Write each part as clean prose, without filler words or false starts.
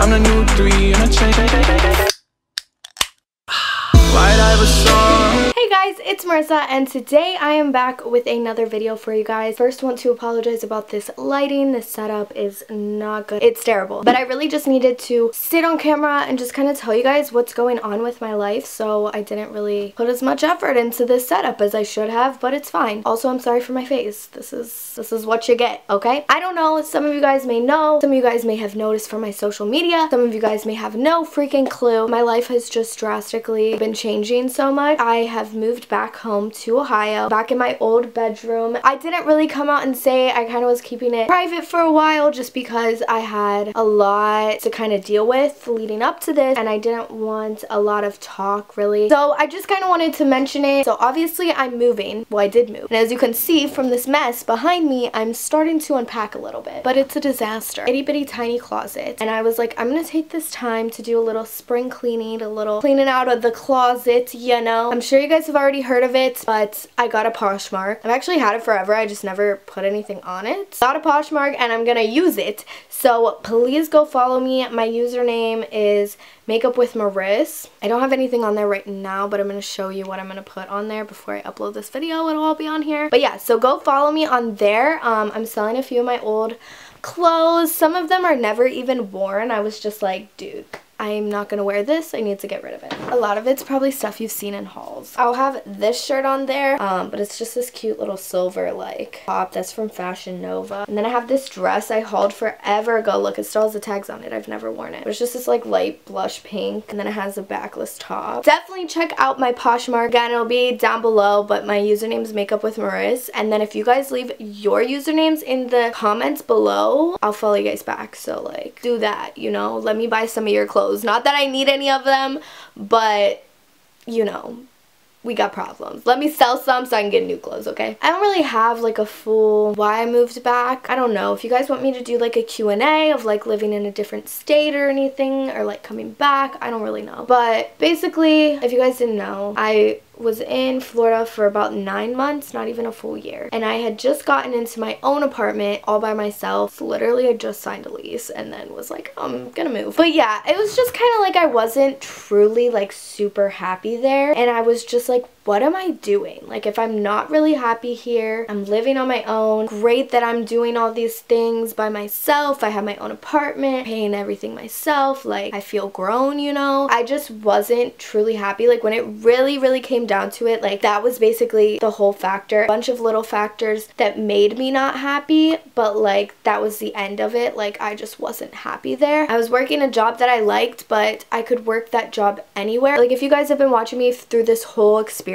I'm the new 3 and I change. White Iverson. Hey guys, it's Marissa and today I am back with another video for you guys. First, want to apologize about this lighting. This setup is not good. It's terrible. But I really just needed to sit on camera and just kind of tell you guys what's going on with my life. So I didn't really put as much effort into this setup as I should have, but it's fine. Also, I'm sorry for my face. This is what you get, okay? I don't know. Some of you guys may know. Some of you guys may have noticed from my social media. Some of you guys may have no freaking clue. My life has just drastically been changing so much. I have moved back home to Ohio, back in my old bedroom. I didn't really come out and say. I kind of was keeping it private for a while just because I had a lot to kind of deal with leading up to this and I didn't want a lot of talk really. So I just kind of wanted to mention it. So obviously I'm moving. Well, I did move. And as you can see from this mess behind me, I'm starting to unpack a little bit. But it's a disaster. Itty bitty tiny closet. And I was like, I'm going to take this time to do a little spring cleaning, a little cleaning out of the closet, you know. I'm sure you guys have already heard of it, but I got a Poshmark. I've actually had it forever. I just never put anything on it. Got a Poshmark and I'm gonna use it. So please go follow me. My username is MakeupWithMarissa. I don't have anything on there right now, but I'm gonna show you what I'm gonna put on there before I upload this video. It'll all be on here. But yeah, so go follow me on there. I'm selling a few of my old clothes. Some of them are never even worn. I was just like, dude, I'm not gonna wear this. I need to get rid of it. A lot of it's probably stuff you've seen in hauls. I'll have this shirt on there, but it's just this cute little silver like top that's from Fashion Nova. And then I have this dress I hauled forever ago. Look, it still has the tags on it. I've never worn it. But it's just this like light blush pink, and then it has a backless top. Definitely check out my Poshmark. Again, it'll be down below, but my username is MakeupWithMarissa. And then if you guys leave your usernames in the comments below, I'll follow you guys back. So like, do that, you know? Let me buy some of your clothes. Not that I need any of them, but you know, we got problems. Let me sell some so I can get new clothes, okay? I don't really have like a full why I moved back. I don't know. If you guys want me to do like a Q&A of like living in a different state or anything, or like coming back, I don't really know. But basically, if you guys didn't know, I was in Florida for about 9 months, not even a full year. And I had just gotten into my own apartment all by myself. Literally, I just signed a lease and then was like, I'm gonna move. But yeah, it was just kind of like I wasn't truly like super happy there. And I was just like, what am I doing? Like, if I'm not really happy here, I'm living on my own. Great that I'm doing all these things by myself. I have my own apartment, paying everything myself. Like, I feel grown, you know? I just wasn't truly happy. Like, when it really came down to it, like, that was basically the whole factor. A bunch of little factors that made me not happy, but like, that was the end of it. Like, I just wasn't happy there. I was working a job that I liked, but I could work that job anywhere. Like, if you guys have been watching me through this whole experience,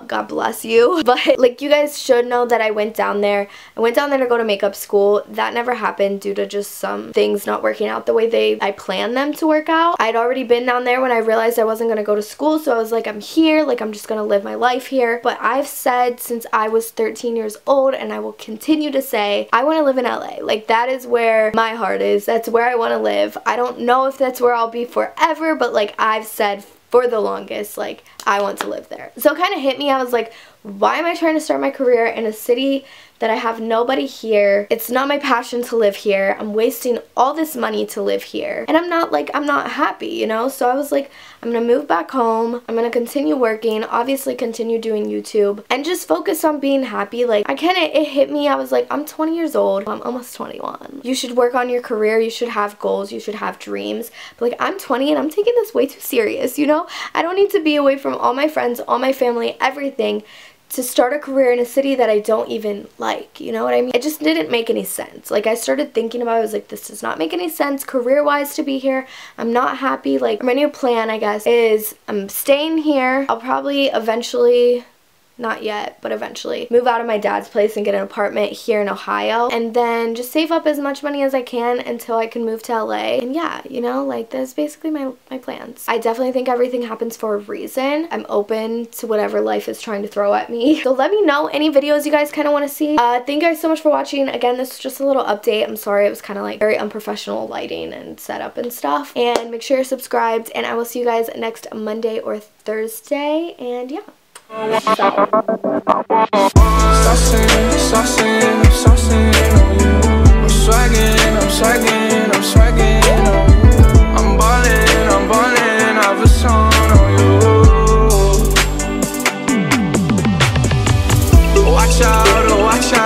God bless you, but like, you guys should know that I went down there to go to makeup school. That never happened due to just some things not working out the way I planned them to work out. I'd already been down there when I realized I wasn't going to go to school, so I was like, I'm here, like, I'm just going to live my life here. But I've said since I was 13 years old, and I will continue to say, I want to live in LA. Like, that is where my heart is. That's where I want to live. I don't know if that's where I'll be forever, but like, I've said for the longest, like, I want to live there. So it kind of hit me. I was like, why am I trying to start my career in a city that I have nobody here? It's not my passion to live here. I'm wasting all this money to live here. And I'm not happy, you know? So I was like, I'm gonna move back home. I'm gonna continue working, obviously continue doing YouTube, and just focus on being happy. Like, it hit me. I was like, I'm 20 years old. I'm almost 21. You should work on your career. You should have goals. You should have dreams. But like, I'm 20 and I'm taking this way too serious, you know? I don't need to be away from all my friends, all my family, everything, to start a career in a city that I don't even like, you know what I mean? It just didn't make any sense. Like, I started thinking about it, I was like, this does not make any sense career-wise to be here. I'm not happy. Like, my new plan, I guess, is I'm staying here. I'll probably eventually, not yet, but eventually move out of my dad's place and get an apartment here in Ohio, and then just save up as much money as I can until I can move to LA. And yeah, you know, like, that's basically my plans. I definitely think everything happens for a reason. I'm open to whatever life is trying to throw at me. So let me know any videos you guys kind of want to see. Thank you guys so much for watching. Again, this is just a little update. I'm sorry it was kind of like very unprofessional lighting and setup and stuff. And make sure you're subscribed, and I will see you guys next Monday or Thursday. And yeah. Saucing, saucing on you. I'm swagging on you. have a song on you. Watch out, oh watch out.